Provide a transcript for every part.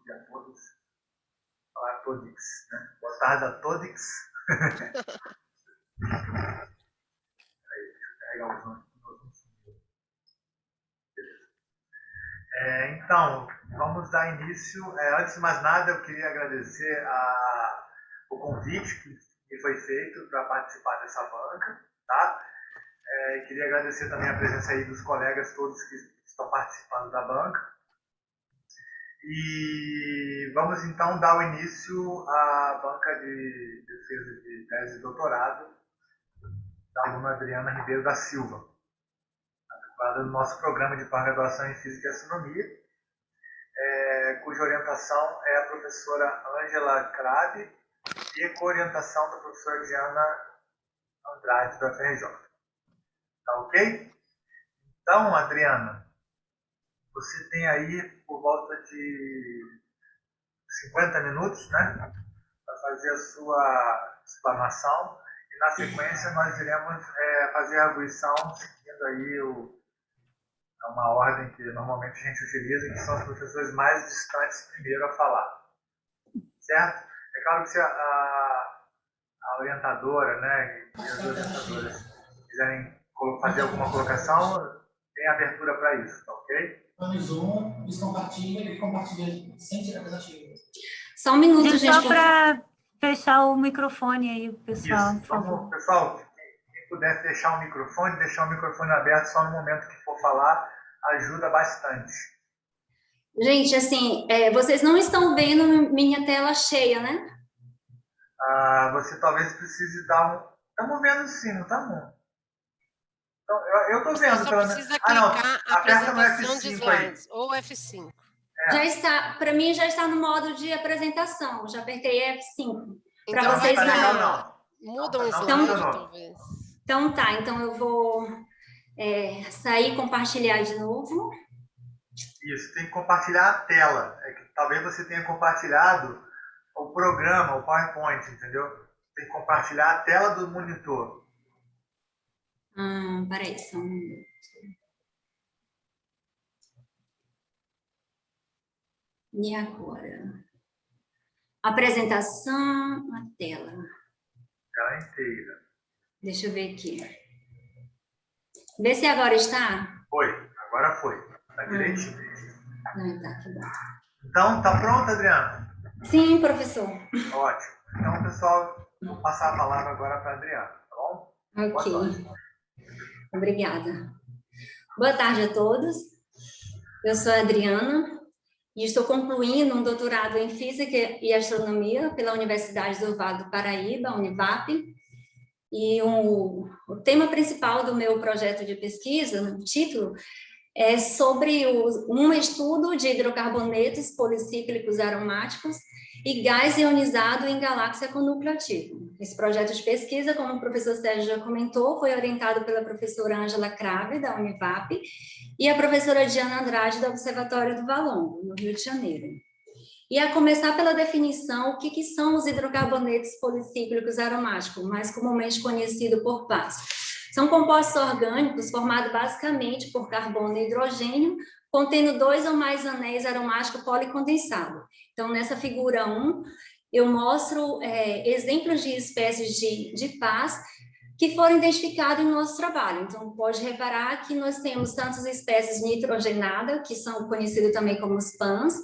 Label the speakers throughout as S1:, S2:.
S1: dia a todos. Falar a todos, né? Boa tarde a todos. Aí, deixa eu carregar os nomes. Então, vamos dar início. Antes de mais nada, eu queria agradecer o convite que me foi feito para participar dessa banca, tá? Queria agradecer também a presença aí dos colegas todos que estão participando da banca. E vamos então dar o início à banca de defesa de tese de doutorado da aluna Adriana Ribeiro da Silva, aplicada no nosso programa de pós-graduação em Física e Astronomia, cuja orientação é a professora Ângela Crabe e co-orientação da professora Diana Andrade, da FRJ. Tá ok? Então, Adriana, você tem aí por volta de 50 minutos, né, para fazer a sua explanação, e na sequência nós iremos fazer a arguição seguindo aí uma ordem que normalmente a gente utiliza, que são os professores mais distantes primeiro a falar. Certo? É claro que se a orientadora, né, e as orientadoras quiserem fazer alguma colocação, tem abertura para isso, tá ok?
S2: No Zoom, descompartilha e compartilha sem tirar aplicativo.
S3: Só um minuto, gente.
S4: Só para fechar o microfone aí, pessoal,
S1: Isso.
S4: por favor.
S1: Vamos, pessoal, quem puder fechar o microfone, deixar o microfone aberto só no momento que for falar, ajuda bastante.
S3: Gente, assim, vocês não estão vendo minha tela cheia, né?
S1: Você talvez precise dar um... Estamos vendo sim, não estamos? Então, eu estou vendo.
S5: Você só precisa clicar apresentação de slides, ou F5.
S3: Já está, para mim já está no modo de apresentação, já apertei F5. Para
S5: Então,
S3: vocês
S1: não.
S3: não.
S1: Não.
S5: Muda um slide, talvez.
S3: Então tá, então eu vou sair e compartilhar de novo.
S1: Isso, tem que compartilhar a tela. Talvez você tenha compartilhado o programa, o PowerPoint, entendeu? Tem que compartilhar a tela do monitor.
S3: Peraí, só um minuto. E agora? Apresentação, a tela.
S1: Tela inteira.
S3: Deixa eu ver aqui. Vê se agora está.
S1: Foi, agora foi. Está direitinho.
S3: Tá, que bom.
S1: Então, tá pronto, Adriana?
S3: Sim, professor.
S1: Ótimo. Então, pessoal, vou passar a palavra agora para a Adriana, tá bom?
S3: Ok.
S1: Boa tarde.
S3: Obrigada. Boa tarde a todos. Eu sou a Adriana e estou concluindo um doutorado em Física e Astronomia pela Universidade do Vale do Paraíba, Univap. E o tema principal do meu projeto de pesquisa, no título, é sobre um estudo de hidrocarbonetos policíclicos aromáticos e gás ionizado em galáxia com núcleo ativo. Esse projeto de pesquisa, como o professor Sérgio já comentou, foi orientado pela professora Ângela Crave, da Univap, e a professora Diana Andrade, do Observatório do Valongo, no Rio de Janeiro. E a começar pela definição, o que são os hidrocarbonetos policíclicos aromáticos, mais comumente conhecido por PAS. São compostos orgânicos formados basicamente por carbono e hidrogênio, contendo 2 ou mais anéis aromáticos policondensados. Então, nessa figura 1, eu mostro exemplos de espécies de PAS que foram identificadas em nosso trabalho. Então, pode reparar que nós temos tantas espécies nitrogenadas, que são conhecidas também como os PANs,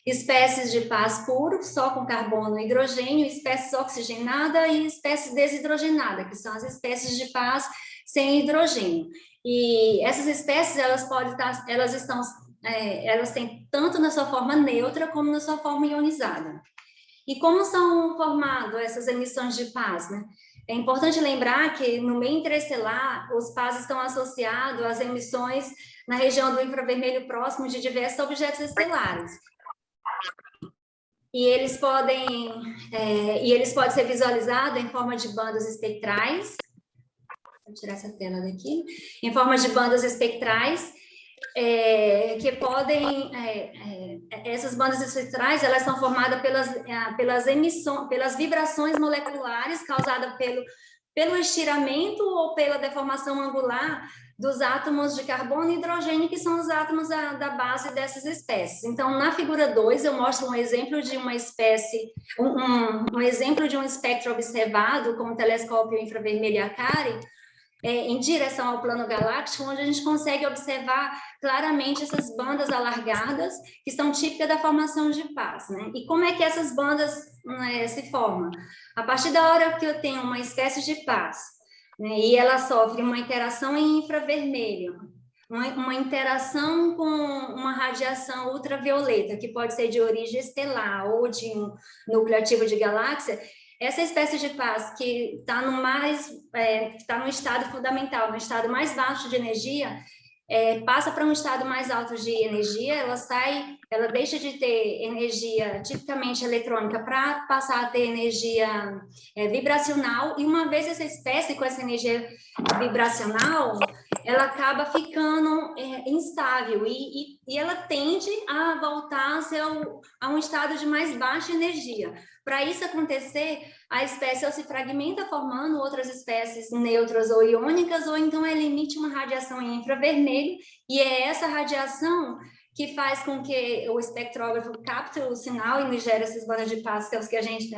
S3: espécies de PAS puro, só com carbono e hidrogênio, espécies oxigenadas e espécies desidrogenadas, que são as espécies de PAS sem hidrogênio. E essas espécies, elas têm tanto na sua forma neutra como na sua forma ionizada. E como são formadas essas emissões de PAS, né? É importante lembrar que no meio interestelar, os PAS estão associados às emissões na região do infravermelho próximo de diversos objetos estelares. E eles podem ser visualizados em forma de bandas espectrais. Vou tirar essa tela daqui. Em forma de bandas espectrais, que podem... essas bandas espectrais, elas são formadas pelas vibrações moleculares causadas pelo estiramento ou pela deformação angular dos átomos de carbono e hidrogênio, que são os átomos da base dessas espécies. Então, na figura 2, eu mostro um exemplo de uma espécie, um exemplo de um espectro observado com o telescópio infravermelho Akari, em direção ao plano galáctico, onde a gente consegue observar claramente essas bandas alargadas, que são típicas da formação de paz, né? E como é que essas bandas se formam? A partir da hora que eu tenho uma espécie de paz, né, e ela sofre uma interação em infravermelho, uma interação com uma radiação ultravioleta, que pode ser de origem estelar ou de um núcleo ativo de galáxia, essa espécie de paz que está no estado fundamental, no estado mais baixo de energia, passa para um estado mais alto de energia, ela deixa de ter energia tipicamente eletrônica para passar a ter energia vibracional, e uma vez essa espécie com essa energia vibracional, ela acaba ficando instável e ela tende a voltar a um estado de mais baixa energia. Para isso acontecer, a espécie ou se fragmenta formando outras espécies neutras ou iônicas, ou então ela emite uma radiação em infravermelho, e é essa radiação que faz com que o espectrógrafo capte o sinal e nos gere essas bandas de pássaros que a gente,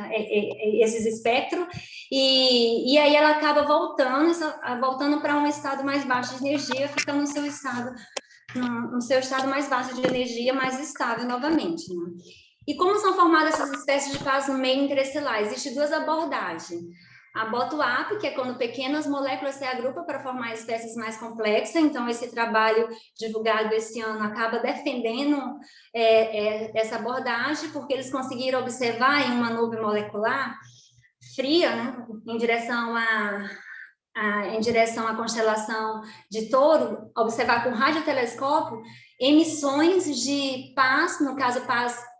S3: esses espectros, e aí ela acaba voltando para um estado mais baixo de energia, ficando no seu estado mais baixo de energia, mais estável novamente, né? E como são formadas essas espécies de paz no meio interestelar? Existem duas abordagens. A bottom-up, que é quando pequenas moléculas se agrupam para formar espécies mais complexas. Então, esse trabalho divulgado esse ano acaba defendendo essa abordagem, porque eles conseguiram observar em uma nuvem molecular fria, né, em direção à constelação de Touro, observar com radiotelescópio emissões de paz, no caso paz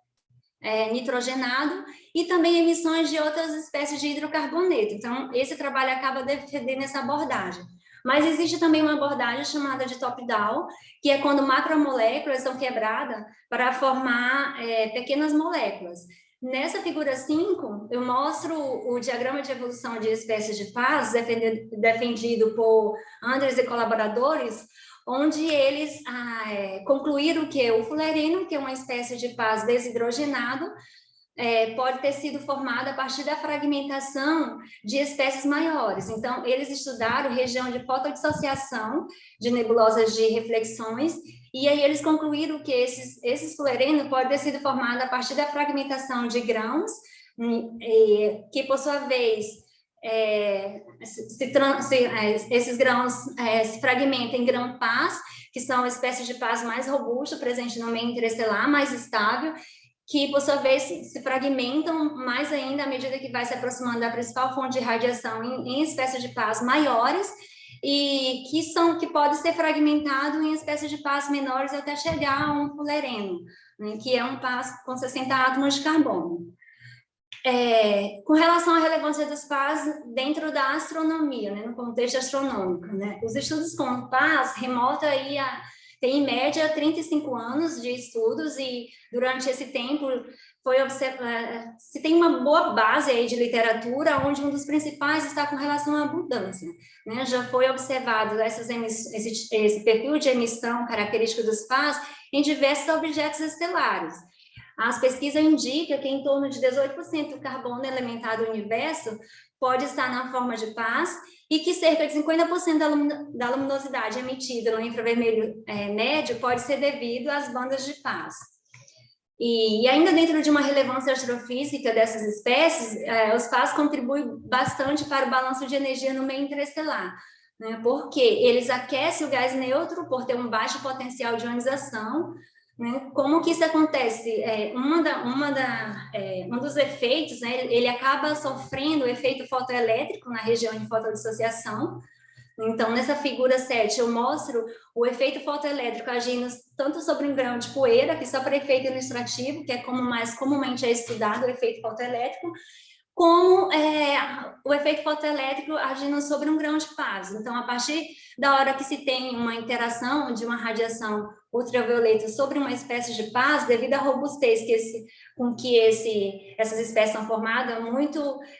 S3: nitrogenado, e também emissões de outras espécies de hidrocarboneto. Então, esse trabalho acaba defendendo essa abordagem. Mas existe também uma abordagem chamada de top-down, que é quando macromoléculas são quebradas para formar pequenas moléculas. Nessa figura 5, eu mostro o diagrama de evolução de espécies de paz, defendido por Anders e colaboradores, onde eles concluíram que o fulereno, que é uma espécie de paz desidrogenado, pode ter sido formada a partir da fragmentação de espécies maiores. Então, eles estudaram região de fotodissociação de nebulosas de reflexões, e aí eles concluíram que esses fulerenos podem ter sido formados a partir da fragmentação de grãos, que, por sua vez, esses grãos se fragmentam em grão-paz, que são espécies de paz mais robustas, presentes no meio interestelar, mais estável, que, por sua vez, se fragmentam mais ainda à medida que vai se aproximando da principal fonte de radiação em espécies de paz maiores, e que pode ser fragmentado em espécies de paz menores até chegar a um fulereno, né, que é um paz com 60 átomos de carbono. Com relação à relevância dos pás dentro da astronomia, né, no contexto astronômico, né, os estudos com pás remontam aí tem em média 35 anos de estudos, e durante esse tempo se tem uma boa base aí de literatura, onde um dos principais está com relação à abundância, né? Já foi observado esse perfil de emissão característico dos pás em diversos objetos estelares. As pesquisas indicam que em torno de 18% do carbono elementar do universo pode estar na forma de paz, e que cerca de 50% da luminosidade emitida no infravermelho médio pode ser devido às bandas de paz. E ainda dentro de uma relevância astrofísica dessas espécies, os pás contribuem bastante para o balanço de energia no meio interestelar, né, porque eles aquecem o gás neutro por ter um baixo potencial de ionização, né? Como que isso acontece? Um dos efeitos, né, ele acaba sofrendo o efeito fotoelétrico na região de fotodissociação. Então, nessa figura 7, eu mostro o efeito fotoelétrico agindo tanto sobre um grão de poeira, que só para efeito ilustrativo, que é como mais comumente é estudado o efeito fotoelétrico, como o efeito fotoelétrico agindo sobre um grão de paz. Então, a partir da hora que se tem uma interação de uma radiação ultravioleta sobre uma espécie de paz, devido à robustez com que essas espécies são formadas,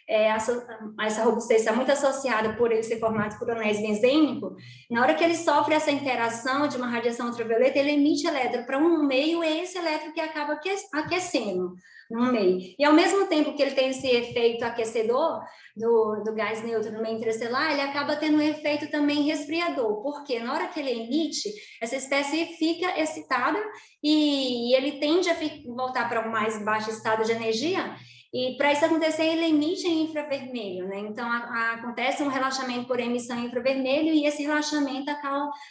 S3: essa robustez está muito associada por ele ser formado por anéis benzênicos. Na hora que ele sofre essa interação de uma radiação ultravioleta, ele emite elétron para um meio, e é esse elétron que acaba aquecendo no meio. E ao mesmo tempo que ele tem esse efeito aquecedor do gás neutro no meio interestelar, ele acaba tendo um efeito também resfriador, porque na hora que ele emite, essa espécie fica excitada e ele tende a voltar para um mais baixo estado de energia, e para isso acontecer, ele emite em infravermelho, né? Então, acontece um relaxamento por emissão em infravermelho, e esse relaxamento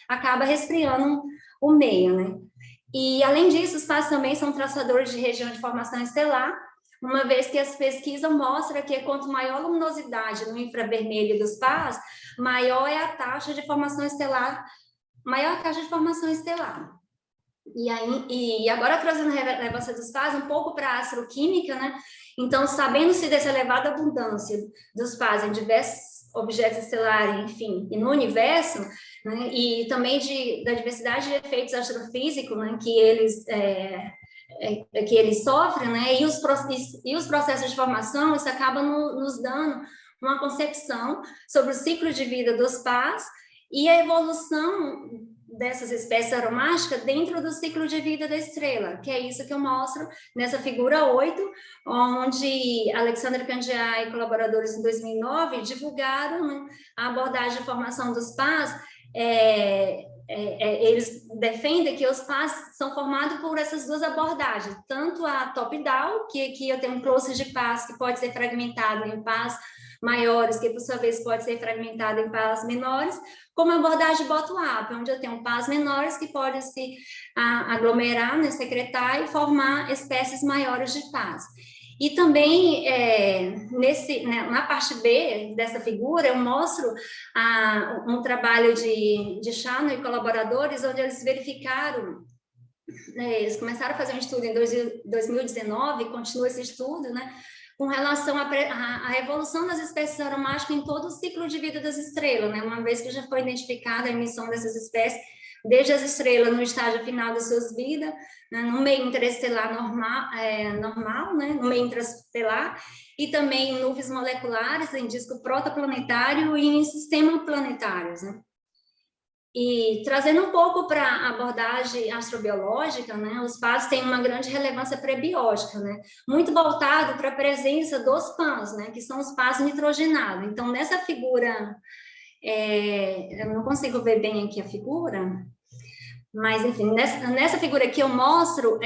S3: acaba resfriando o meio, né? E, além disso, os pás também são traçadores de região de formação estelar, uma vez que as pesquisas mostram que quanto maior a luminosidade no infravermelho dos pás, maior é a taxa de formação estelar, E agora, trazendo a relevância dos pás um pouco para a astroquímica, né? Então, sabendo-se dessa elevada abundância dos pás em diversos objetos estelares, enfim, e no universo, né? E também da diversidade de efeitos astrofísicos, né? Que eles sofrem, né? E os processos de formação, isso acaba nos dando uma concepção sobre o ciclo de vida dos pás e a evolução dessas espécies aromáticas dentro do ciclo de vida da estrela, que é isso que eu mostro nessa figura 8, onde Alexandre Candiá e colaboradores em 2009 divulgaram, né, a abordagem de formação dos pás. Eles defendem que os pás são formados por essas duas abordagens, tanto a top-down, que aqui eu tenho um close de pás que pode ser fragmentado em pás maiores, que por sua vez pode ser fragmentado em pás menores, como a abordagem bottom-up, onde eu tenho pás menores que podem se aglomerar, né, secretar e formar espécies maiores de pás. E também, na parte B dessa figura, eu mostro um trabalho de Chano e colaboradores, onde eles verificaram, eles começaram a fazer um estudo em 2019, continua esse estudo, né, com relação à evolução das espécies aromáticas em todo o ciclo de vida das estrelas, né, uma vez que já foi identificada a emissão dessas espécies, desde as estrelas no estágio final das suas vidas, né, no meio interestelar normal, né, no meio interestelar, e também em nuvens moleculares, em disco protoplanetário e em sistemas planetários, né. E trazendo um pouco para a abordagem astrobiológica, né, os pás têm uma grande relevância prebiótica, né, muito voltado para a presença dos PANs, né, que são os pás nitrogenados. Então, nessa figura, eu não consigo ver bem aqui a figura, mas, enfim, nessa figura aqui eu mostro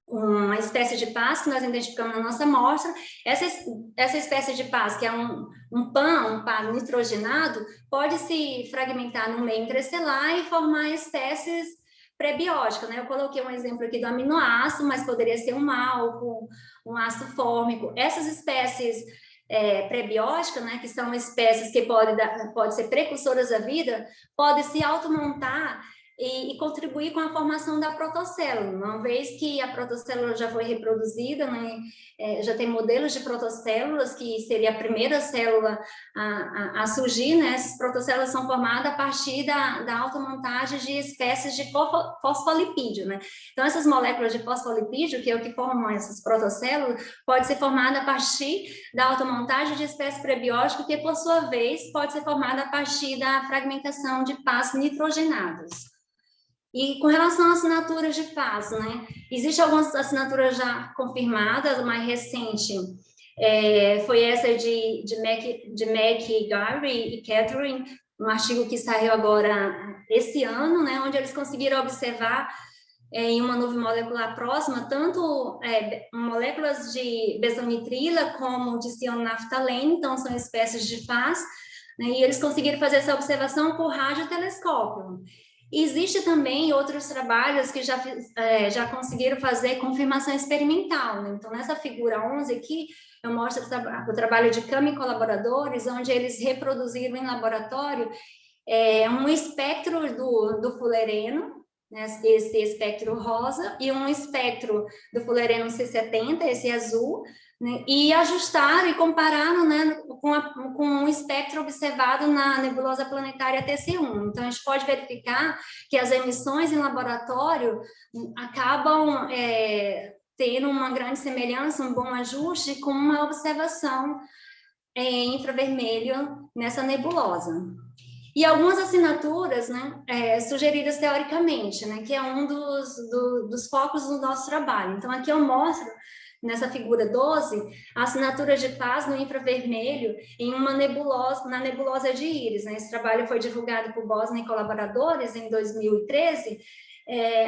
S3: uma espécie de pás que nós identificamos na nossa amostra. Essa espécie de pás, que é um PAN nitrogenado, pode se fragmentar no meio interestelar e formar espécies prebióticas, né? Eu coloquei um exemplo aqui do aminoácido, mas poderia ser um álcool, um ácido fórmico. Essas espécies prebióticas, né, que são espécies que podem ser precursoras da vida, podem se automontar e contribuir com a formação da protocélula, uma vez que a protocélula já foi reproduzida, né, já tem modelos de protocélulas, que seria a primeira célula a surgir, né, essas protocélulas são formadas a partir da automontagem de espécies de fosfolipídio, né, então essas moléculas de fosfolipídio, que é o que formam essas protocélulas, pode ser formada a partir da automontagem de espécies prebióticas, que por sua vez pode ser formada a partir da fragmentação de pás nitrogenados. E com relação às assinaturas de pás, né, existem algumas assinaturas já confirmadas, a mais recente foi essa de Mac, Gary e Catherine, um artigo que saiu agora esse ano, né, onde eles conseguiram observar em uma nuvem molecular próxima, tanto moléculas de besonitrila como de cionaftalene, então são espécies de pás, né, e eles conseguiram fazer essa observação por radiotelescópio. Existe também outros trabalhos que já conseguiram fazer confirmação experimental, né? Então, nessa figura 11 aqui, eu mostro o trabalho de Cami e colaboradores, onde eles reproduziram em laboratório um espectro do fulereno, né, esse espectro rosa, e um espectro do fullereno C70, esse azul, né, e ajustaram e compararam, né, com o espectro observado na nebulosa planetária TC1. Então, a gente pode verificar que as emissões em laboratório acabam tendo uma grande semelhança, um bom ajuste com uma observação em infravermelho nessa nebulosa. E algumas assinaturas, né, sugeridas teoricamente, né, que é um dos focos do nosso trabalho. Então, aqui eu mostro, nessa figura 12, a assinatura de paz no infravermelho em uma nebulosa, na nebulosa de Íris. Né? Esse trabalho foi divulgado por Bosner e colaboradores em 2013,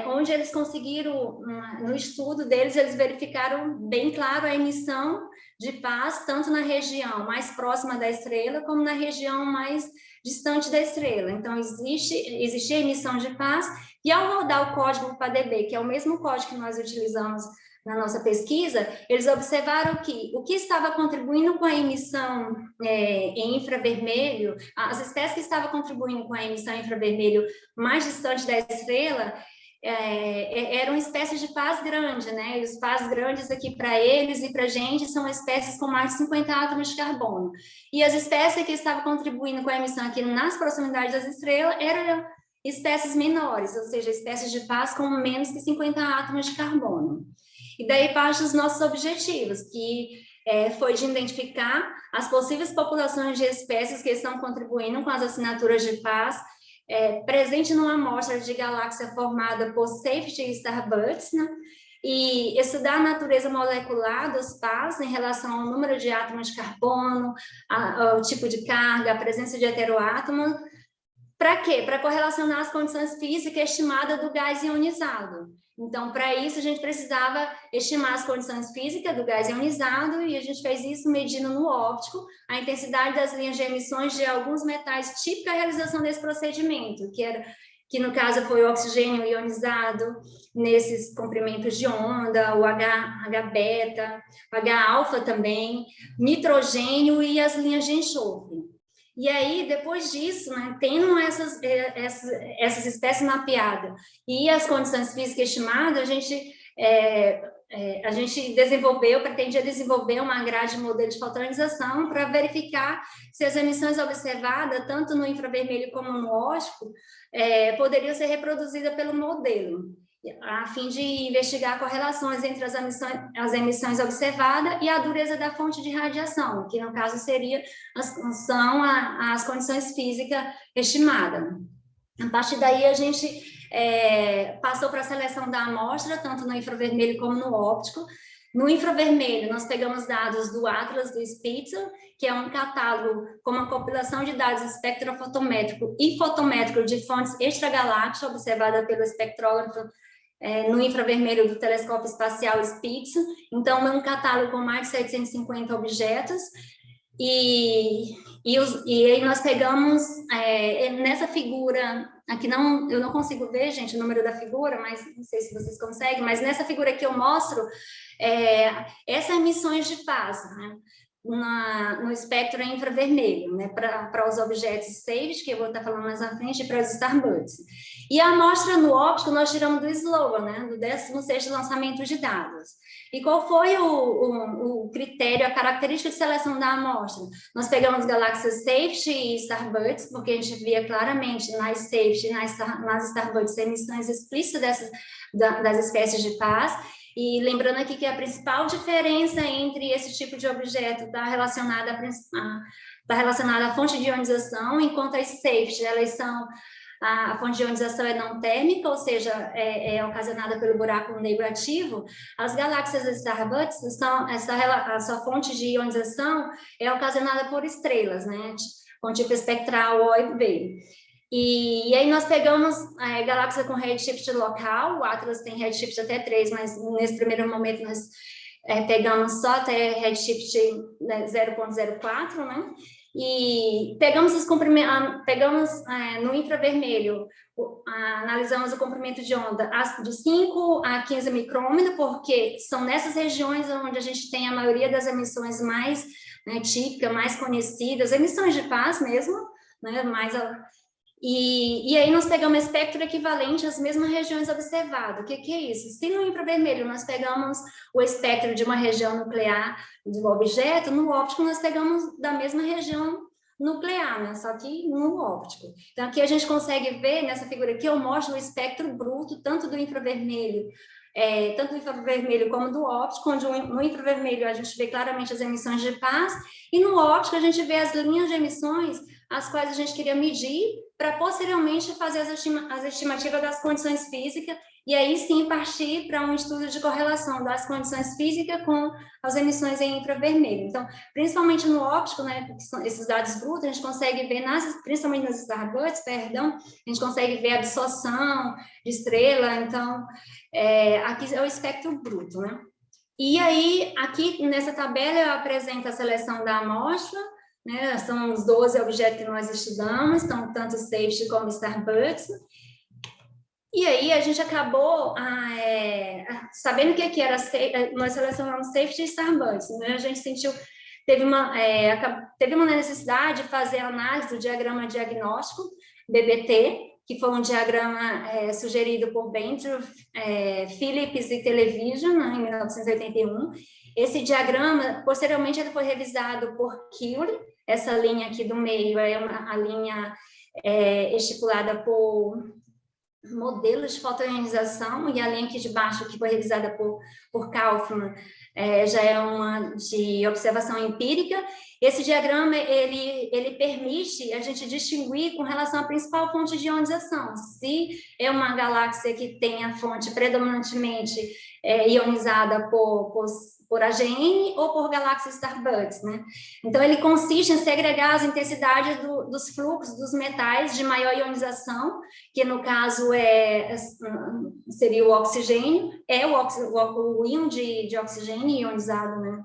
S3: onde eles conseguiram, no estudo deles, eles verificaram bem claro a emissão de paz, tanto na região mais próxima da estrela, como na região mais distante da estrela. Então, existia a emissão de paz, e ao rodar o código PADB, que é o mesmo código que nós utilizamos na nossa pesquisa, eles observaram que o que estava contribuindo com a emissão em infravermelho, as espécies que estavam contribuindo com a emissão em infravermelho mais distante da estrela, eram espécies de paz grande, né? E os pás grandes aqui para eles e para a gente são espécies com mais de 50 átomos de carbono. E as espécies que estavam contribuindo com a emissão aqui nas proximidades das estrelas eram espécies menores, ou seja, espécies de paz com menos que 50 átomos de carbono. E daí parte dos nossos objetivos, que foi de identificar as possíveis populações de espécies que estão contribuindo com as assinaturas de paz, presente numa amostra de galáxia formada por safety starbursts, né? E estudar a natureza molecular dos pás em relação ao número de átomos de carbono, ao tipo de carga, a presença de heteroátomos. Para quê? Para correlacionar as condições físicas estimadas do gás ionizado. Então, para isso, a gente precisava estimar as condições físicas do gás ionizado, e a gente fez isso medindo no óptico a intensidade das linhas de emissões de alguns metais típica da realização desse procedimento, que no caso foi o oxigênio ionizado, nesses comprimentos de onda, o H-beta, o H-alfa também, nitrogênio e as linhas de enxofre. E aí, depois disso, né, tendo essas espécies mapeadas e as condições físicas estimadas, a gente pretendia desenvolver uma grade de modelo de fotoranização para verificar se as emissões observadas, tanto no infravermelho como no óptico, poderiam ser reproduzidas pelo modelo, a fim de investigar correlações entre as emissões observadas e a dureza da fonte de radiação, que no caso são as condições físicas estimadas. A partir daí a gente passou para a seleção da amostra, tanto no infravermelho como no óptico. No infravermelho, nós pegamos dados do Atlas do Spitzer, que é um catálogo com uma compilação de dados espectrofotométrico e fotométrico de fontes extragalácticas observada pelo espectrógrafo no infravermelho do telescópio espacial Spitzer. Então, é um catálogo com mais de 750 objetos. E aí nós pegamos, nessa figura, aqui eu não consigo ver, gente, o número da figura, mas não sei se vocês conseguem, mas nessa figura que eu mostro, essas emissões de paz, né, no espectro infravermelho, né, para os objetos SAVES, que eu vou estar falando mais à frente, e para os starbursts. E a amostra no óptico nós tiramos do SLOA, né, do 16º lançamento de dados. E qual foi o critério, a característica de seleção da amostra? Nós pegamos galáxias safety e starbursts, porque a gente via claramente nas safety e nas starbursts emissões explícitas das espécies de paz. E lembrando aqui que a principal diferença entre esse tipo de objeto está relacionada à fonte de ionização, enquanto as safety, elas são... A fonte de ionização é não térmica, ou seja, é ocasionada pelo buraco negro ativo. As galáxias starbursts, a sua fonte de ionização é ocasionada por estrelas, né, com tipo espectral O e B. E aí nós pegamos galáxia com redshift local, o Atlas tem redshift até 3, mas nesse primeiro momento nós pegamos só até redshift 0.04, né? E pegamos no infravermelho, analisamos o comprimento de onda de 5 a 15 micrômetros, porque são nessas regiões onde a gente tem a maioria das emissões mais típicas, mais conhecidas, emissões de paz mesmo, né, E aí nós pegamos espectro equivalente às mesmas regiões observadas. O que é isso? Se no infravermelho nós pegamos o espectro de uma região nuclear do objeto, no óptico nós pegamos da mesma região nuclear, né? Só que no óptico. Então aqui a gente consegue ver, nessa figura aqui, eu mostro o espectro bruto, tanto do infravermelho como do óptico, onde no infravermelho a gente vê claramente as emissões de paz, e no óptico a gente vê as linhas de emissões, as quais a gente queria medir, para posteriormente fazer as estimativas das condições físicas, e aí sim partir para um estudo de correlação das condições físicas com as emissões em infravermelho. Então, principalmente no óptico, né, que são esses dados brutos, a gente consegue ver, principalmente nas Starbucks, a gente consegue ver a absorção de estrela, então, aqui é o espectro bruto, né? E aí, aqui nessa tabela eu apresento a seleção da amostra, né? São os 12 objetos que nós estudamos, então, tanto Safety como Starbucks. E aí a gente acabou sabendo que era, nós selecionamos Safety e Starbucks, né? A gente teve uma necessidade de fazer a análise do diagrama diagnóstico, DBT, que foi um diagrama sugerido por Bentley, Phillips e Television, né, em 1981. Esse diagrama, posteriormente, ele foi revisado por Curie. Essa linha aqui do meio é a linha estipulada por modelos de fotoionização, e a linha aqui de baixo, que foi revisada por Kaufman, já é uma de observação empírica. Esse diagrama, ele permite a gente distinguir com relação à principal fonte de ionização, se é uma galáxia que tem a fonte predominantemente ionizada por AGN ou por galáxias Starbucks, né? Então, ele consiste em segregar as intensidades dos fluxos dos metais de maior ionização, que no caso seria o oxigênio, o íon de oxigênio ionizado, né?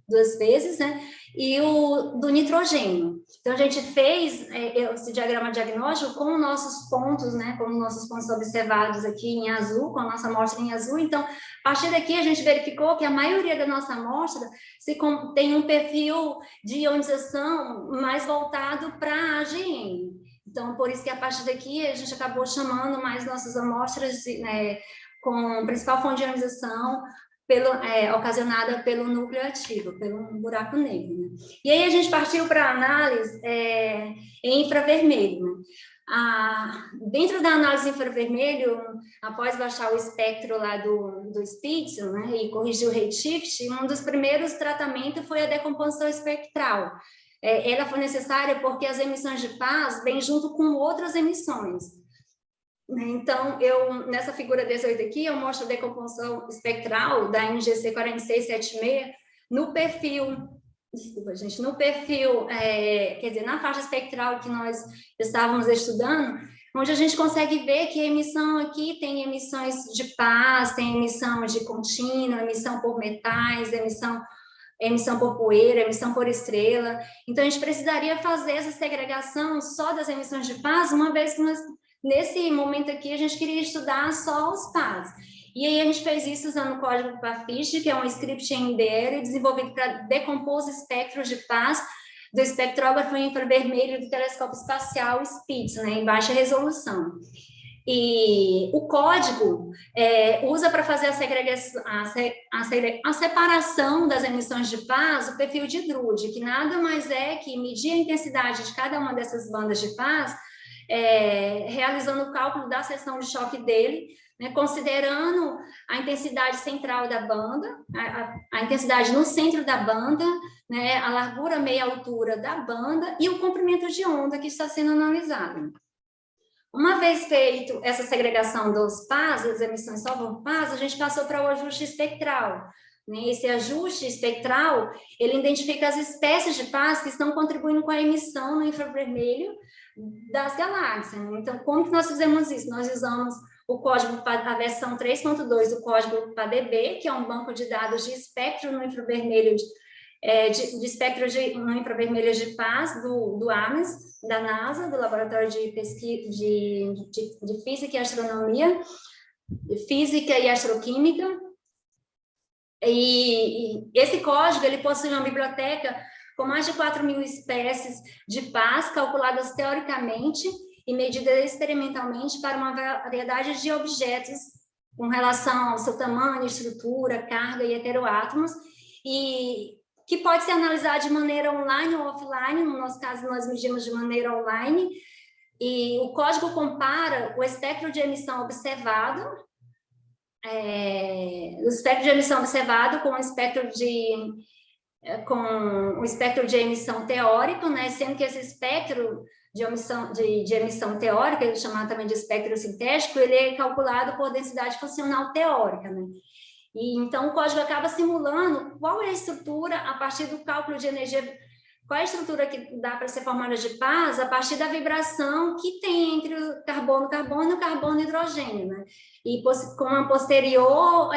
S3: 2 vezes, né? E o do nitrogênio. Então, a gente fez esse diagrama diagnóstico com nossos pontos, né? Com nossos pontos observados aqui em azul, com a nossa amostra em azul. Então, a partir daqui, a gente verificou que a maioria da nossa amostra tem um perfil de ionização mais voltado para a AGN. Então, por isso que a partir daqui, a gente acabou chamando mais nossas amostras com principal fonte de ionização ocasionada pelo núcleo ativo, pelo buraco negro. Né? E aí a gente partiu para a análise em infravermelho. Né? Dentro da análise infravermelho, após baixar o espectro lá do Spitzer, né, e corrigir o redshift, um dos primeiros tratamentos foi a decomposição espectral. Ela foi necessária porque as emissões de paz vêm junto com outras emissões. Então, nessa figura 18 aqui, eu mostro a decomposição espectral da NGC 4676 no perfil, quer dizer, na faixa espectral que nós estávamos estudando, onde a gente consegue ver que a emissão aqui tem emissões de paz, tem emissão de contínuo, emissão por metais, emissão por poeira, emissão por estrela. Então, a gente precisaria fazer essa segregação só das emissões de paz, uma vez que nesse momento aqui, a gente queria estudar só os pás. E aí a gente fez isso usando o código PAFISH, que é um script em DL desenvolvido para decompor espectros de paz do espectrógrafo infravermelho do telescópio espacial Spitzer, né, em baixa resolução. E o código usa para fazer a separação das emissões de paz o perfil de Drude, que nada mais é que medir a intensidade de cada uma dessas bandas de paz, realizando o cálculo da seção de choque dele, né, considerando a intensidade central da banda, a intensidade no centro da banda, né, a largura meia altura da banda e o comprimento de onda que está sendo analisado. Uma vez feito essa segregação dos pás, das emissões só por pás, a gente passou para o ajuste espectral. Esse ajuste espectral, ele identifica as espécies de pás que estão contribuindo com a emissão no infravermelho das galáxias. Então, como que nós fizemos isso? Nós usamos o código, a versão 3.2 do código PADB, que é um banco de dados de espectro no infravermelho, de espectro no infravermelho de paz do AMES, da NASA, do Laboratório de Pesquisa de Física e Astronomia, Física e Astroquímica. E esse código, ele possui uma biblioteca com mais de 4.000 espécies de pás calculadas teoricamente e medida experimentalmente para uma variedade de objetos com relação ao seu tamanho, estrutura, carga e heteroátomos, e que pode ser analisado de maneira online ou offline. No nosso caso, nós medimos de maneira online, e o código compara o espectro de emissão observado, com o espectro de emissão teórico, né, sendo que esse espectro de emissão teórica, ele é chamado também de espectro sintético, ele é calculado por densidade funcional teórica, né? E então o código acaba simulando qual é a estrutura a partir do cálculo de energia, qual é a estrutura que dá para ser formada de paz a partir da vibração que tem entre o carbono-carbono e o carbono-hidrogênio, né? E com uma posterior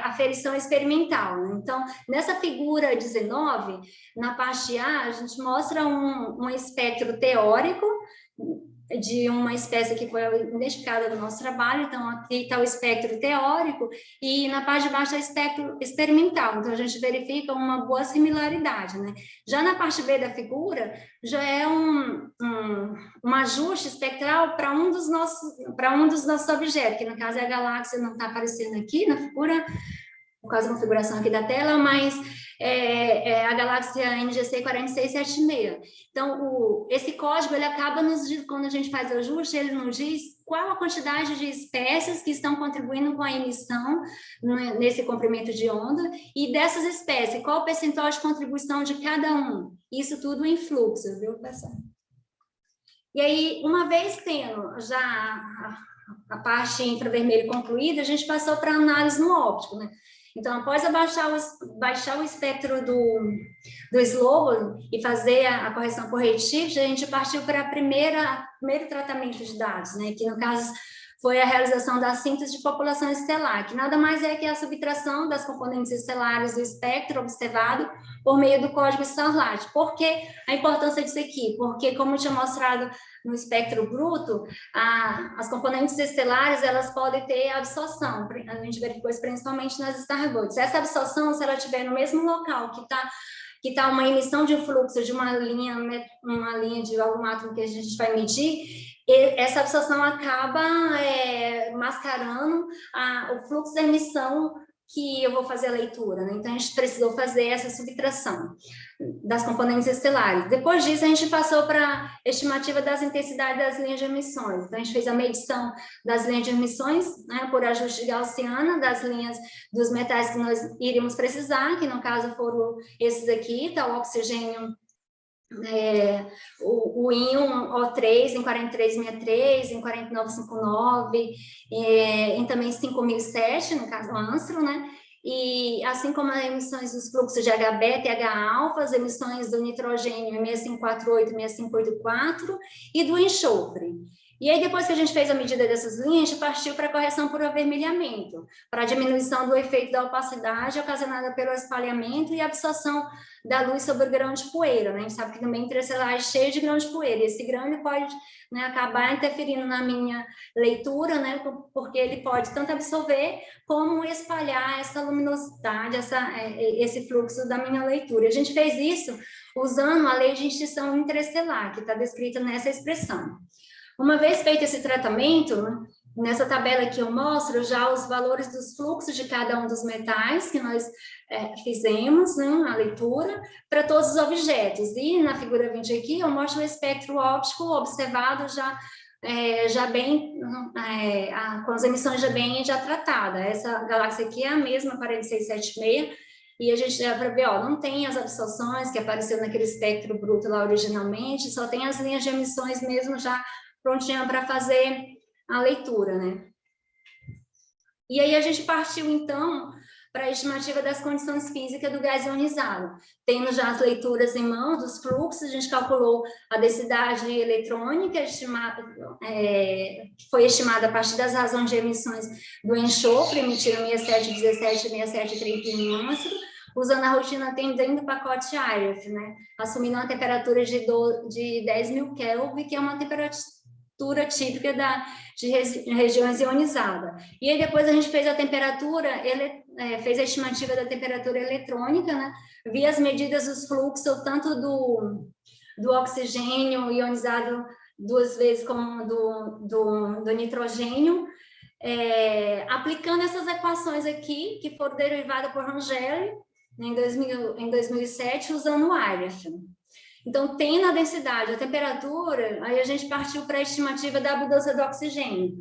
S3: aferição experimental, né? Então, nessa figura 19, na parte A, a gente mostra um espectro teórico de uma espécie que foi identificada no nosso trabalho. Então, aqui está o espectro teórico e na parte de baixo é o espectro experimental. Então, a gente verifica uma boa similaridade, né? Já na parte B da figura, já é um ajuste espectral para um dos nossos objetos, que no caso é a galáxia, não está aparecendo aqui na figura, por causa da configuração aqui da tela, mas é a galáxia NGC 4676. Então, esse código, ele acaba quando a gente faz o ajuste, ele nos diz qual a quantidade de espécies que estão contribuindo com a emissão nesse comprimento de onda, e dessas espécies, qual o percentual de contribuição de cada um. Isso tudo em fluxo, viu, pessoal? E aí, uma vez tendo já a parte infravermelho concluída, a gente passou para análise no óptico, né? Então, após baixar o espectro do slope e fazer a correção por redshift, a gente partiu para o primeiro tratamento de dados, né? Que no caso foi a realização da síntese de população estelar, que nada mais é que a subtração das componentes estelares do espectro observado por meio do código Starlight. Por que a importância disso aqui? Porque, como eu tinha mostrado no espectro bruto, as componentes estelares, elas podem ter absorção. A gente verificou isso principalmente nas starbursts. Essa absorção, se ela estiver no mesmo local que está uma emissão de fluxo de uma linha de algum átomo que a gente vai medir, essa absorção acaba mascarando o fluxo da emissão que eu vou fazer a leitura, né? Então, a gente precisou fazer essa subtração das componentes estelares. Depois disso, a gente passou para a estimativa das intensidades das linhas de emissões. Então, a gente fez a medição das linhas de emissões, né, por ajuste gaussiano, das linhas dos metais que nós iríamos precisar, que no caso foram esses aqui, tá, o oxigênio, o íon O3 em 4363, em 4959, em também 5007, no caso o Anstrom, né? E assim como as emissões dos fluxos de H-beta e H-alfa, as emissões do nitrogênio em 6548 e 6584 e do enxofre. E aí, depois que a gente fez a medida dessas linhas, a gente partiu para a correção por avermelhamento, para a diminuição do efeito da opacidade ocasionada pelo espalhamento e absorção da luz sobre o grão de poeira, né? A gente sabe que também interestelar é cheio de grão de poeira, e esse grão ele pode, né, acabar interferindo na minha leitura, né, porque ele pode tanto absorver como espalhar essa luminosidade, esse fluxo da minha leitura. A gente fez isso usando a lei de extinção interestelar, que está descrita nessa expressão. Uma vez feito esse tratamento, né, nessa tabela que eu mostro já os valores dos fluxos de cada um dos metais que nós fizemos, né, a leitura, para todos os objetos. E na figura 20 aqui eu mostro o espectro óptico observado já bem, com as emissões já tratadas. Essa galáxia aqui é a mesma, 4676, e a gente já para ver, ó, não tem as absorções que apareceu naquele espectro bruto lá originalmente, só tem as linhas de emissões mesmo já prontinha para fazer a leitura, né? E aí a gente partiu, então, para a estimativa das condições físicas do gás ionizado. Tendo já as leituras em mãos dos fluxos, a gente calculou a densidade eletrônica, que foi estimada a partir das razões de emissões do enxofre, emitido 6717 e 6731 Anstrom, usando a rotina dentro do pacote IREF, né? Assumindo uma temperatura de 10.000 Kelvin, que é uma temperatura típica de regiões ionizadas. E aí depois a gente fez a temperatura, fez a estimativa da temperatura eletrônica, né? Via as medidas dos fluxos, tanto do oxigênio ionizado 2 vezes como do nitrogênio, aplicando essas equações aqui, que foram derivadas por Rangel em 2007, usando o IREF. Então, tendo a densidade, a temperatura, aí a gente partiu para a estimativa da abundância do oxigênio.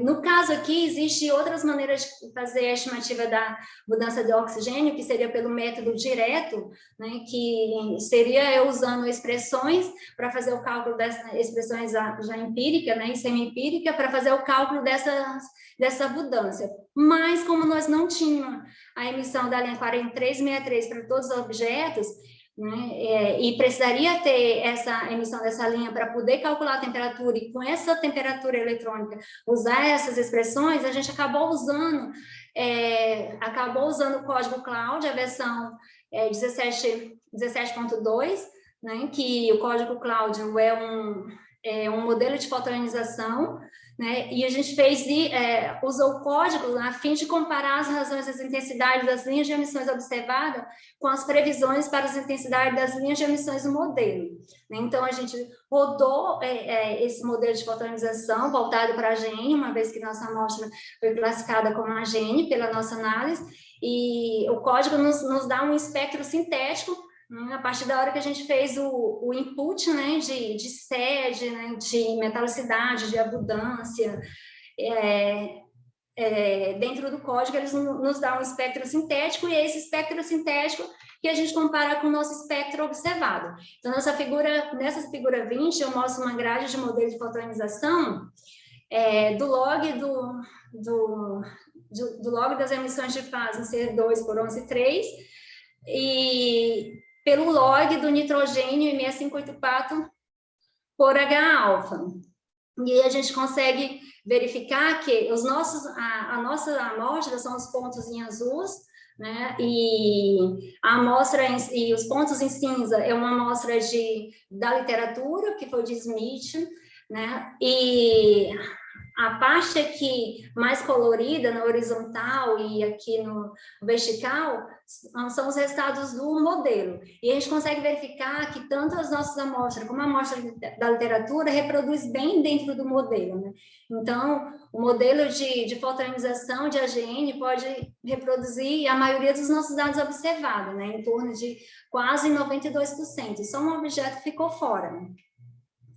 S3: No caso aqui, existem outras maneiras de fazer a estimativa da abundância de oxigênio, que seria pelo método direto, né, que seria eu usando expressões para fazer o cálculo dessas expressões já empírica, né, e semi-empírica, para fazer o cálculo dessa abundância. Mas, como nós não tínhamos a emissão da linha 4363 para todos os objetos, né, e precisaria ter essa emissão dessa linha para poder calcular a temperatura, e com essa temperatura eletrônica usar essas expressões, a gente acabou usando o código Cloud, a versão 17.2, né, que o código Cloud é um modelo de fotoionização, né, e a gente usou o código a fim de comparar as razões das intensidades das linhas de emissões observadas com as previsões para as intensidades das linhas de emissões do modelo. Então, a gente rodou esse modelo de fotoionização voltado para a GN, uma vez que nossa amostra foi classificada como a GN pela nossa análise, e o código nos dá um espectro sintético a partir da hora que a gente fez o input, né, de sede, né, de metalicidade, de abundância, dentro do código eles nos dão um espectro sintético, e é esse espectro sintético que a gente compara com o nosso espectro observado. Então, nessa figura 20, eu mostro uma grade de modelo de fotoionização do log das emissões de fase em C2 por 11,3, e pelo log do nitrogênio em 6584 por H-alfa. E aí a gente consegue verificar que a nossa amostra são os pontos em azul, né? E a amostra e os pontos em cinza é uma amostra da literatura, que foi de Smith, né? E a parte aqui mais colorida, na horizontal e aqui no vertical, são os resultados do modelo. E a gente consegue verificar que tanto as nossas amostras como a amostra da literatura reproduz bem dentro do modelo, né? Então, o modelo de fotoionização de AGN pode reproduzir a maioria dos nossos dados observados, né? Em torno de quase 92%. E só um objeto ficou fora, né?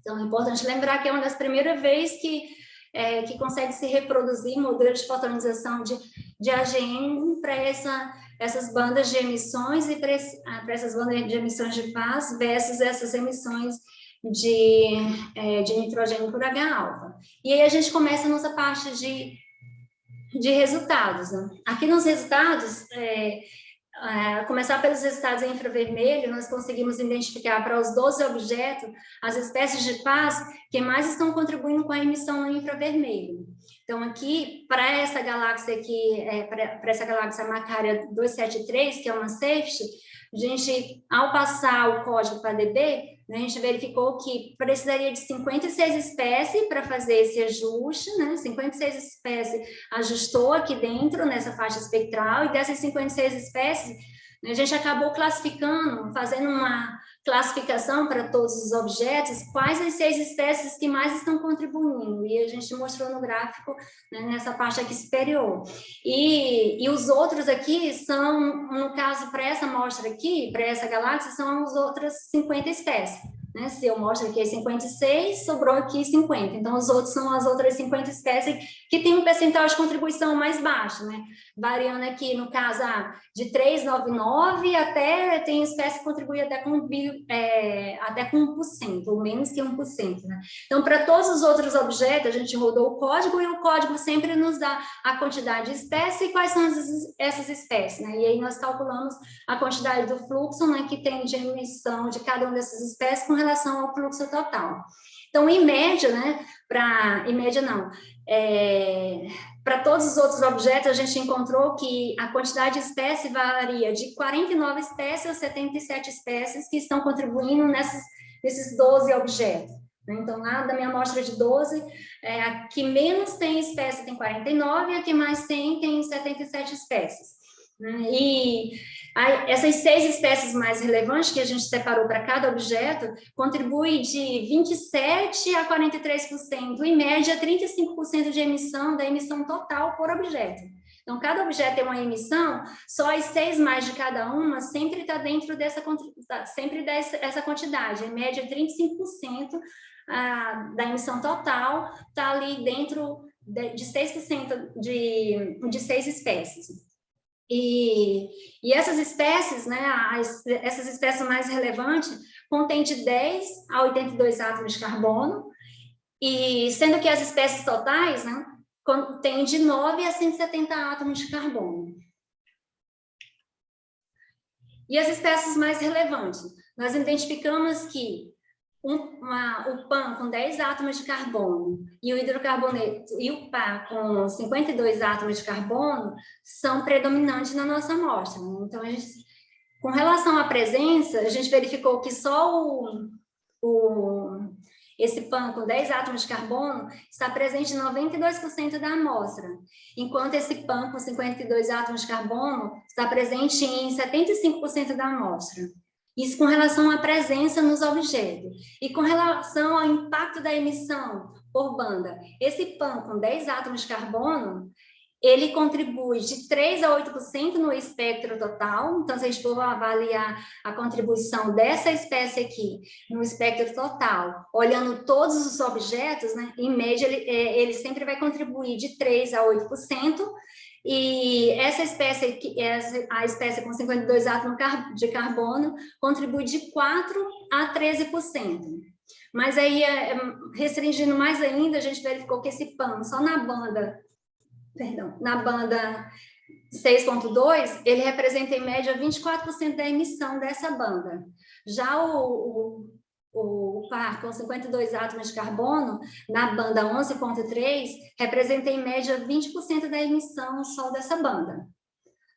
S3: Então, é importante lembrar que é uma das primeiras vezes que consegue se reproduzir modelo de fotoionização de AGN para essas bandas de emissões e para essas bandas de emissões de fase versus essas emissões de nitrogênio por H-alfa. E aí a gente começa a nossa parte de resultados, né? Aqui nos resultados, começar pelos resultados em infravermelho, nós conseguimos identificar para os 12 objetos as espécies de paz que mais estão contribuindo com a emissão no infravermelho. Então, aqui, para essa galáxia aqui, para essa galáxia Macaria 273, que é uma safety, a gente, ao passar o código para DB, né, a gente verificou que precisaria de 56 espécies para fazer esse ajuste, né? 56 espécies ajustou aqui dentro, nessa faixa espectral, e dessas 56 espécies, né, a gente acabou classificando, fazendo uma classificação para todos os objetos, quais as 6 espécies que mais estão contribuindo, e a gente mostrou no gráfico, né, nessa parte aqui superior. E os outros aqui são, no caso, para essa amostra aqui, para essa galáxia, são as outras 50 espécies. Né? Se eu mostro aqui 56, sobrou aqui 50. Então, os outros são as outras 50 espécies que têm um percentual de contribuição mais baixo, né? Variando aqui, no caso, de 3,99 até, tem espécie que contribui até com 1%, ou menos que 1%, né? Então, para todos os outros objetos, a gente rodou o código, e o código sempre nos dá a quantidade de espécie e quais são essas espécies, né? E aí nós calculamos a quantidade do fluxo, né, que tem de emissão de cada uma dessas espécies com relação ao fluxo total. Então, em média, né, para todos os outros objetos, a gente encontrou que a quantidade de espécies varia de 49 espécies a 77 espécies que estão contribuindo nesses 12 objetos. Então, lá da minha amostra de 12, a que menos tem espécie tem 49, e a que mais tem 77 espécies. E Essas 6 espécies mais relevantes que a gente separou para cada objeto contribuem de 27% a 43%, em média 35% de emissão da emissão total por objeto. Então, cada objeto tem uma emissão, só as 6 mais de cada uma sempre está dentro dessa quantidade, em média 35% da emissão total está ali dentro de 6% de 6 espécies. E essas espécies, né, essas espécies mais relevantes, contêm de 10 a 82 átomos de carbono, e sendo que as espécies totais, né, contêm de 9 a 170 átomos de carbono. E as espécies mais relevantes? Nós identificamos que o PAN com 10 átomos de carbono e o hidrocarboneto e o PA com 52 átomos de carbono são predominantes na nossa amostra. Então, com relação à presença, a gente verificou que só esse PAN com 10 átomos de carbono está presente em 92% da amostra, enquanto esse PAN com 52 átomos de carbono está presente em 75% da amostra. Isso com relação à presença nos objetos. E com relação ao impacto da emissão por banda, esse PAN com 10 átomos de carbono, ele contribui de 3% a 8% no espectro total. Então, se a gente for avaliar a contribuição dessa espécie aqui no espectro total, olhando todos os objetos, né, em média, ele sempre vai contribuir de 3% a 8%. E essa espécie aqui, a espécie com 52 átomos de carbono, contribui de 4% a 13%. Mas aí, restringindo mais ainda, a gente verificou que esse PAN, só na banda 6.2, ele representa, em média, 24% da emissão dessa banda. Já o par com 52 átomos de carbono, na banda 11.3, representa, em média, 20% da emissão só dessa banda.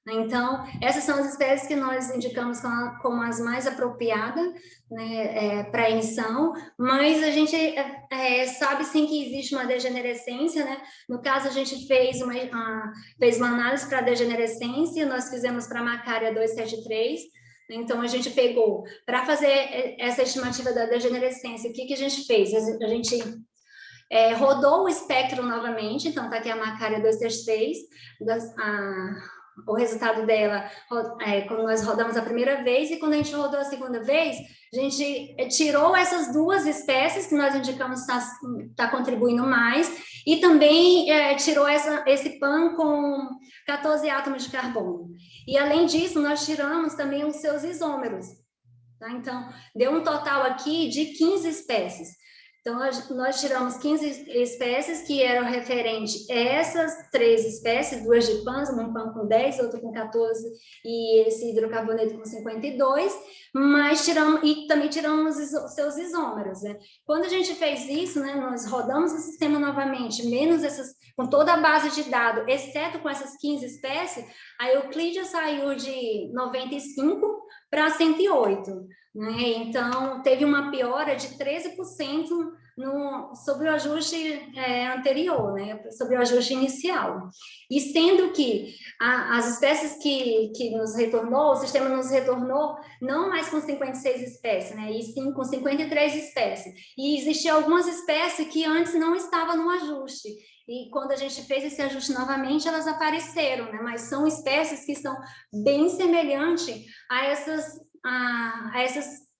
S3: Então, essas são as espécies que nós indicamos como as mais apropriadas, né, para emissão, mas a gente sabe sim que existe uma degenerescência, né? No caso, a gente fez uma análise para a degenerescência, nós fizemos para a Macária 273, então a gente pegou, para fazer essa estimativa da degenerescência, o que a gente fez? A gente rodou o espectro novamente, então está aqui a Macária 233, o resultado dela, quando nós rodamos a primeira vez, e quando a gente rodou a segunda vez, a gente tirou essas 2 espécies que nós indicamos tá contribuindo mais, e também tirou esse PAN com 14 átomos de carbono. E, além disso, nós tiramos também os seus isômeros. Tá? Então, deu um total aqui de 15 espécies. Então, nós tiramos 15 espécies que eram referentes a essas 3 espécies, 2 de PANs, um PAN com 10, outro com 14, e esse hidrocarboneto com 52, mas também tiramos os seus isômeros, né? Quando a gente fez isso, né, nós rodamos o sistema novamente, menos com toda a base de dados, exceto com essas 15 espécies, a Euclidia saiu de 95 para 108. Né? Então, teve uma piora de 13% sobre o ajuste anterior, né? Sobre o ajuste inicial. E sendo que as espécies que nos retornou, o sistema nos retornou não mais com 56 espécies, né? E sim com 53 espécies. E existiam algumas espécies que antes não estavam no ajuste. E quando a gente fez esse ajuste novamente, elas apareceram, né? Mas são espécies que são bem semelhantes a essas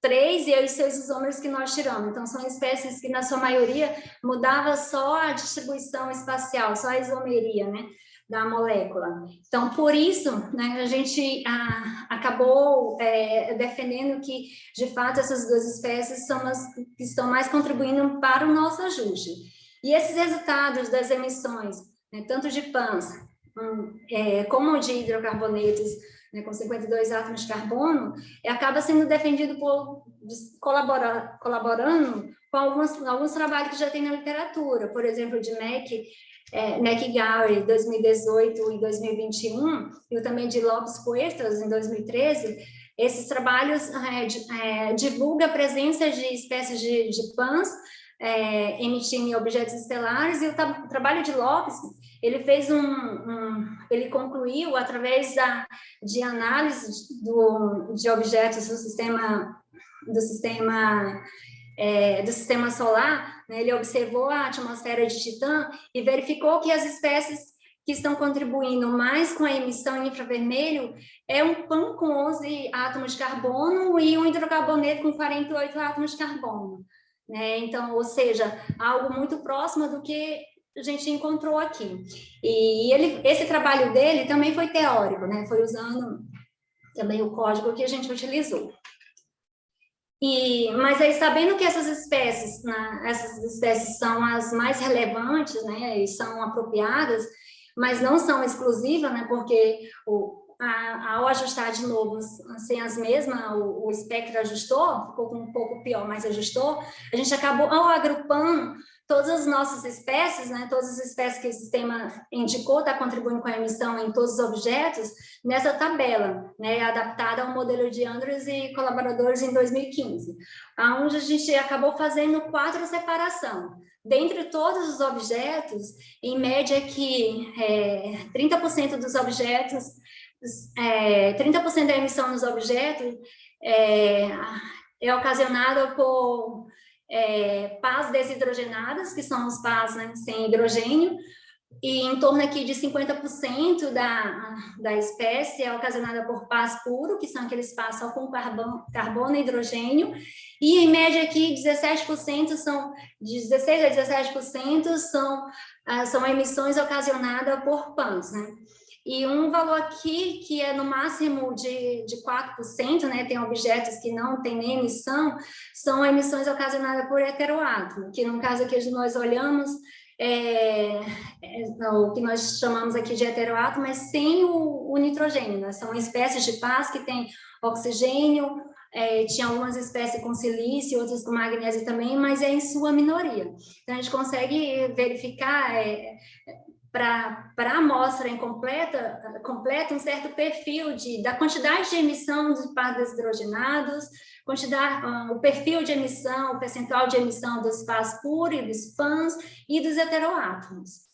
S3: 3 e os seus isômeros que nós tiramos. Então, são espécies que, na sua maioria, mudava só a distribuição espacial, só a isomeria, né, da molécula. Então, por isso, né, a gente acabou defendendo que, de fato, essas 2 espécies são as que estão mais contribuindo para o nosso ajuste. E esses resultados das emissões, né, tanto de PANs como de hidrocarbonetos, né, com 52 átomos de carbono, acaba sendo defendido colaborando com alguns trabalhos que já tem na literatura, por exemplo, de McGarry, 2018 e 2021, e também de Lopes Puertas, em 2013. Esses trabalhos divulgam a presença de espécies de PANs emitindo em objetos estelares, e o trabalho de Lopes, ele fez ele concluiu através de análise de objetos do sistema solar, né? Ele observou a atmosfera de Titã e verificou que as espécies que estão contribuindo mais com a emissão em infravermelho é um PAN com 11 átomos de carbono e um hidrocarboneto com 48 átomos de carbono, né? Então, ou seja, algo muito próximo do que a gente encontrou aqui. E esse trabalho dele também foi teórico, né? Foi usando também o código que a gente utilizou. Mas aí, sabendo que essas espécies são as mais relevantes, né, e são apropriadas, mas não são exclusivas, né, porque ao ajustar de novo sem as mesmas, o espectro ajustou, ficou um pouco pior, mas ajustou, a gente acabou agrupando todas as nossas espécies, né, todas as espécies que o sistema indicou, está contribuindo com a emissão em todos os objetos, nessa tabela, né, adaptada ao modelo de Andrews e colaboradores em 2015, onde a gente acabou fazendo 4 separações. Dentre todos os objetos, em média que 30% dos objetos, 30% da emissão dos objetos é ocasionada por pás desidrogenadas, que são os pás, né, sem hidrogênio, e em torno aqui de 50% da espécie é ocasionada por pás puro, que são aqueles pás só com carbono e hidrogênio, e em média aqui 17% de 16 a 17% são emissões ocasionadas por pãs, né? E um valor aqui que é no máximo de 4%, né, tem objetos que não tem nem emissão, são emissões ocasionadas por heteroátomo, que no caso aqui nós olhamos, o que nós chamamos aqui de heteroátomo, mas sem o nitrogênio, né? São espécies de pás que têm oxigênio, tinha algumas espécies com silício, outras com magnésio também, mas é em sua minoria. Então, a gente consegue verificar, para a amostra completa um certo perfil da quantidade de emissão de pás desidrogenados, o perfil de emissão, o percentual de emissão dos pás puros, dos PANs e dos heteroátomos.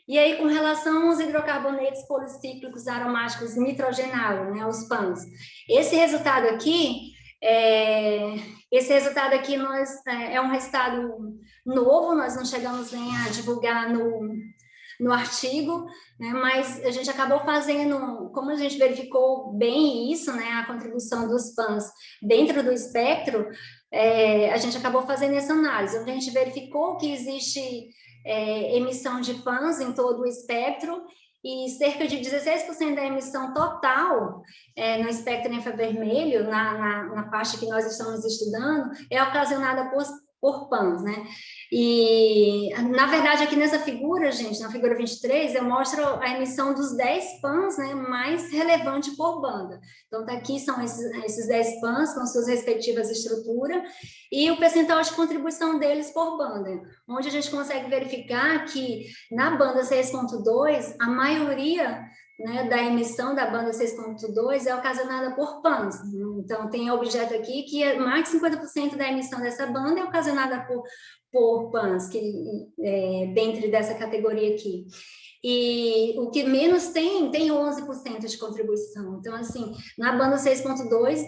S3: E aí, com relação aos hidrocarbonetos policíclicos aromáticos nitrogenados, né, os PANs, esse resultado aqui é um resultado novo, nós não chegamos nem a divulgar no artigo, né, mas a gente acabou fazendo, como a gente verificou bem isso, né, a contribuição dos PANs dentro do espectro, a gente acabou fazendo essa análise, onde a gente verificou que existe emissão de PANs em todo o espectro, e cerca de 16% da emissão total no espectro infravermelho, na parte que nós estamos estudando, é ocasionada por PANs, né? E, na verdade, aqui nessa figura, gente, na figura 23, eu mostro a emissão dos 10 PANs, né, mais relevante por banda. Então, tá aqui são esses 10 PANs com suas respectivas estruturas e o percentual de contribuição deles por banda, onde a gente consegue verificar que na banda 6.2, a maioria, né, da emissão da banda 6.2 é ocasionada por PANs. Então, tem objeto aqui que mais de 50% da emissão dessa banda é ocasionada por PANs, dentro dessa categoria aqui. E o que menos tem 11% de contribuição. Então, assim, na banda 6.2,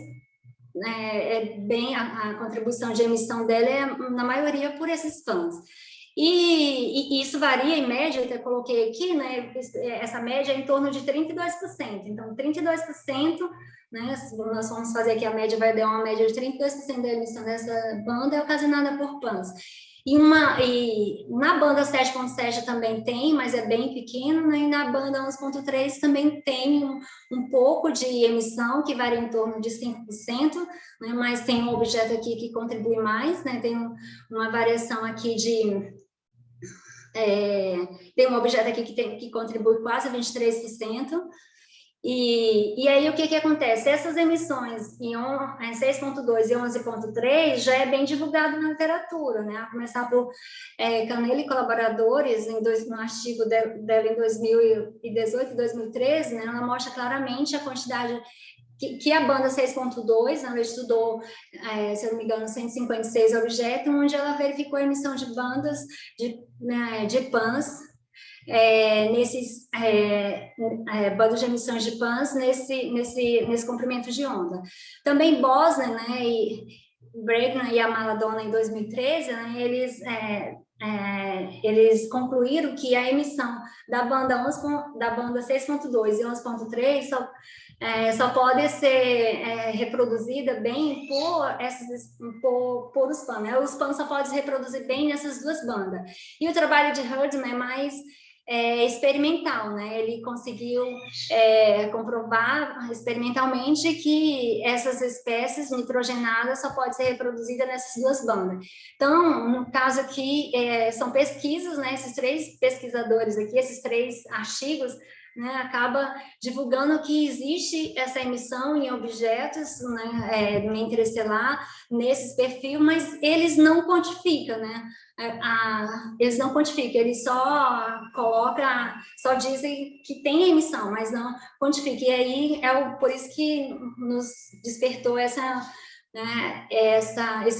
S3: a contribuição de emissão dela é, na maioria, por esses PANs. E isso varia em média, eu até coloquei aqui, né, essa média é em torno de 32%. Então, 32%, né, se nós vamos fazer aqui a média, vai dar uma média de 32% da emissão dessa banda é ocasionada por PANs. E na banda 7.7 também tem, mas é bem pequeno, né, e na banda 11.3 também tem um pouco de emissão, que varia em torno de 5%, né, mas tem um objeto aqui que contribui mais, né, tem uma variação aqui tem um objeto aqui que contribui quase 23%, e aí o que acontece? Essas emissões em 6.2 e 11.3 já é bem divulgado na literatura, né? A começar por Canella e colaboradores, no artigo dela em 2018 e 2013, né? Ela mostra claramente a quantidade que a banda 6.2, ela estudou, se eu não me engano, 156 objetos, onde ela verificou a emissão de bandas de PANs, bandas de emissões de PANs nesse comprimento de onda. Também Bosner, né, e Bregman e a Maladona, em 2013, né, eles concluíram que a emissão da banda 6.2 e 11.3 só pode ser reproduzida bem por os PAN, né? Os PAN só podem se reproduzir bem nessas duas bandas. E o trabalho de Herdman é mais experimental, né? Ele conseguiu comprovar experimentalmente que essas espécies nitrogenadas só podem ser reproduzidas nessas duas bandas. Então, no caso aqui, são pesquisas, né? Esses 3 pesquisadores aqui, esses 3 artigos, né, acaba divulgando que existe essa emissão em objetos, né, no interestelar, nesses perfis, mas eles não quantificam, né? Eles não quantificam, eles só dizem que tem emissão, mas não quantificam. E aí por isso que nos despertou esse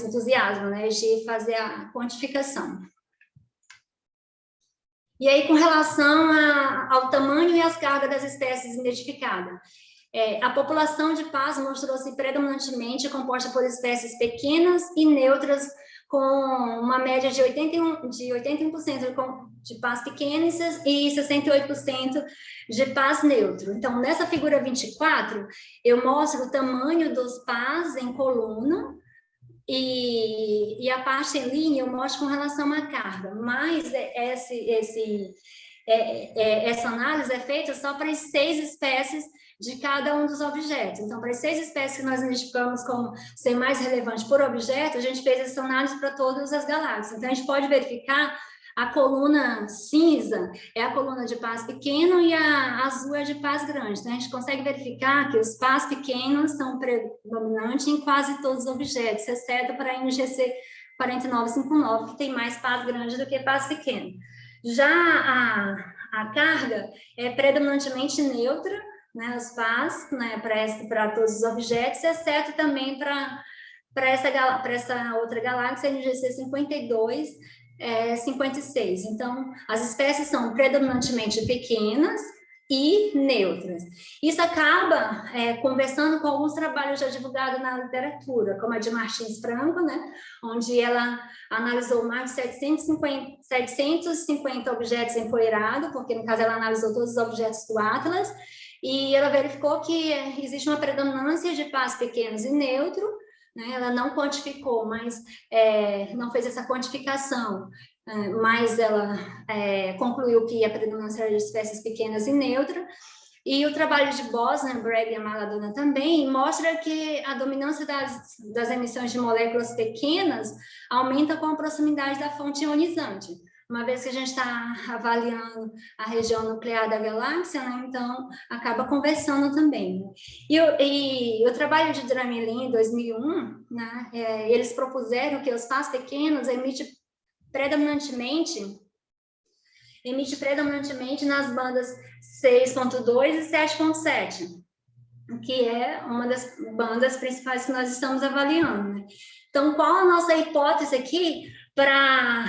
S3: entusiasmo, né, de fazer a quantificação. E aí, com relação ao tamanho e às cargas das espécies identificadas, a população de pás mostrou-se predominantemente composta por espécies pequenas e neutras, com uma média de 81% de pás pequenas e 68% de pás neutro. Então, nessa figura 24, eu mostro o tamanho dos pás em coluna, e a parte em linha eu mostro com relação à carga, mas essa análise é feita só para as 6 espécies de cada um dos objetos. Então, para as 6 espécies que nós identificamos como ser mais relevante por objeto, a gente fez essa análise para todas as galáxias. Então, a gente pode verificar a coluna cinza é a coluna de pás pequeno e a azul é de pás grande. Então, a gente consegue verificar que os pás pequenos são predominantes em quase todos os objetos, exceto para a NGC 4959, que tem mais pás grandes do que pás pequenos. Já a carga é predominantemente neutra, né, os pás, né, para todos os objetos, exceto também para essa outra galáxia, NGC 52, 56. Então, as espécies são predominantemente pequenas e neutras. Isso acaba conversando com alguns trabalhos já divulgados na literatura, como a de Martins Franco, né, onde ela analisou mais de 750 objetos empoeirados, porque no caso ela analisou todos os objetos do Atlas, e ela verificou que existe uma predominância de pás pequenos e neutro, né? Ela não quantificou, mas não fez essa quantificação, mas ela concluiu que a predominância era de espécies pequenas e neutras. E o trabalho de Bosner, Bragg e Maladona também mostra que a dominância das emissões de moléculas pequenas aumenta com a proximidade da fonte ionizante. Uma vez que a gente está avaliando a região nuclear da galáxia, né, então acaba conversando também. E o trabalho de Dramelin, em 2001, né, eles propuseram que os pás pequenos emitem predominantemente nas bandas 6.2 e 7.7, que é uma das bandas principais que nós estamos avaliando, né? Então, qual a nossa hipótese aqui para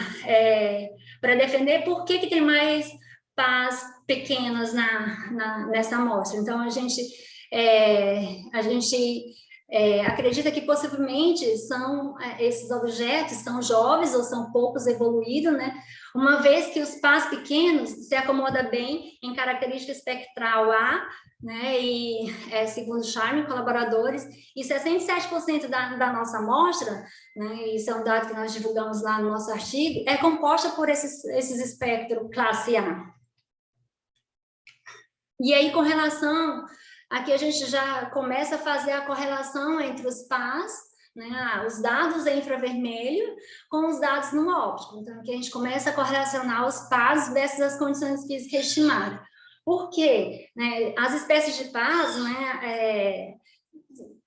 S3: defender por que tem mais pás pequenas nessa amostra? Então, a gente acredita que possivelmente esses objetos são jovens ou são poucos evoluídos, né? Uma vez que os pás pequenos se acomodam bem em característica espectral A, né? E segundo Charme e colaboradores, e 67% da nossa amostra, né? Isso é um dado que nós divulgamos lá no nosso artigo, é composta por esses espectros classe A. E aí, com relação... Aqui a gente já começa a fazer a correlação entre os pás, né, os dados em infravermelho, com os dados no óptico. Então, aqui a gente começa a correlacionar os pás versus as condições físicas estimadas. Por quê? Né, as espécies de pás, né,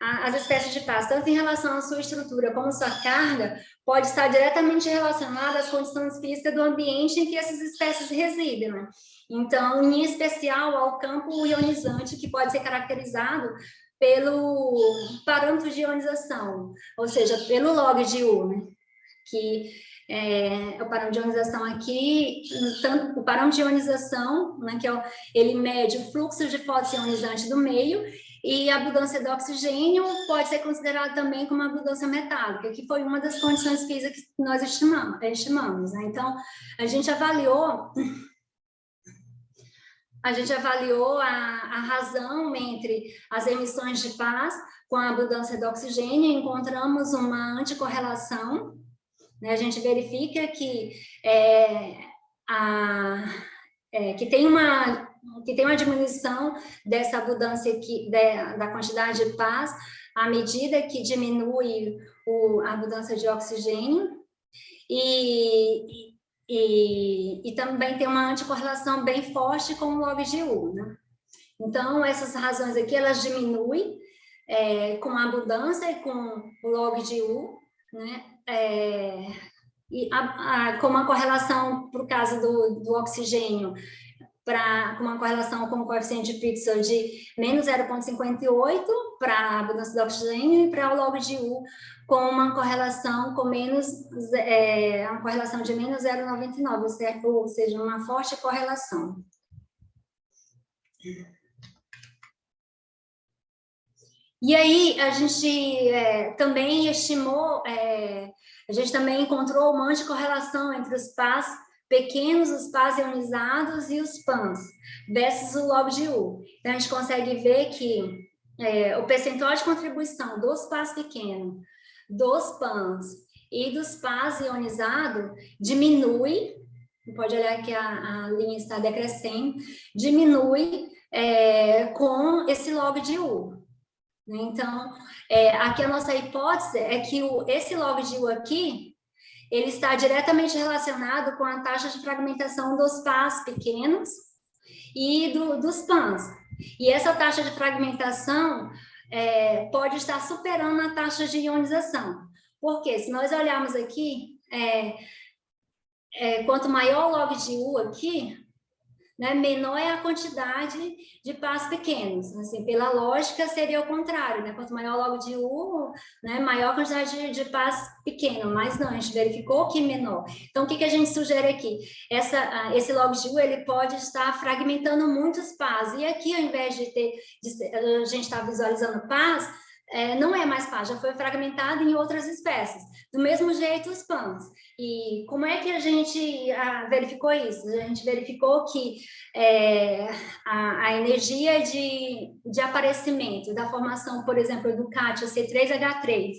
S3: as espécies de pás, tanto em relação à sua estrutura como à sua carga, pode estar diretamente relacionada às condições físicas do ambiente em que essas espécies residem, né? Então, em especial ao campo ionizante, que pode ser caracterizado pelo parâmetro de ionização, ou seja, pelo log de U, né? Que o parâmetro de ionização aqui, tanto, o parâmetro de ionização, né, que ele mede o fluxo de fótons ionizantes do meio, e a abundância de oxigênio pode ser considerada também como abundância metálica, que foi uma das condições físicas que nós estimamos, né? Então, a gente avaliou a razão entre as emissões de paz com a abundância de oxigênio e encontramos uma anticorrelação, né? A gente verifica que, que tem uma diminuição dessa abundância aqui, da quantidade de paz à medida que diminui a abundância de oxigênio, e também tem uma anticorrelação bem forte com o log de U, né? Então, essas razões aqui, elas diminuem com a abundância e com o log de U, né? Com uma correlação, para o caso do oxigênio, com uma correlação com o coeficiente de Pritzker de menos 0,58 para a abundância de oxigênio, e para o log de U com uma correlação com uma correlação de menos 0,99, certo? Ou seja, uma forte correlação. E aí, a gente também estimou, a gente também encontrou uma anticorrelação entre os pás pequenos, os pás ionizados e os PANs, versus o log de U. Então, a gente consegue ver que o percentual de contribuição dos pás pequenos, dos PANs e dos pás ionizados diminui, pode olhar que a linha está decrescendo, diminui com esse log de U. Então, aqui a nossa hipótese é que esse log de U aqui, ele está diretamente relacionado com a taxa de fragmentação dos pás pequenos e dos PANs. E essa taxa de fragmentação pode estar superando a taxa de ionização. Porque se nós olharmos aqui, quanto maior o log de U aqui, né, menor é a quantidade de pás pequenos. Assim, pela lógica, seria o contrário, né? Quanto maior o log de U, né, maior a quantidade de pás pequeno, mas não, a gente verificou que menor. Então, o que a gente sugere aqui? Esse log de U, ele pode estar fragmentando muitos pás, e aqui, ao invés a gente estar visualizando pás, não é mais paz, já foi fragmentado em outras espécies. Do mesmo jeito, os PANs. E como é que a gente verificou isso? A gente verificou que a energia de aparecimento da formação, por exemplo, do cátion C3H3,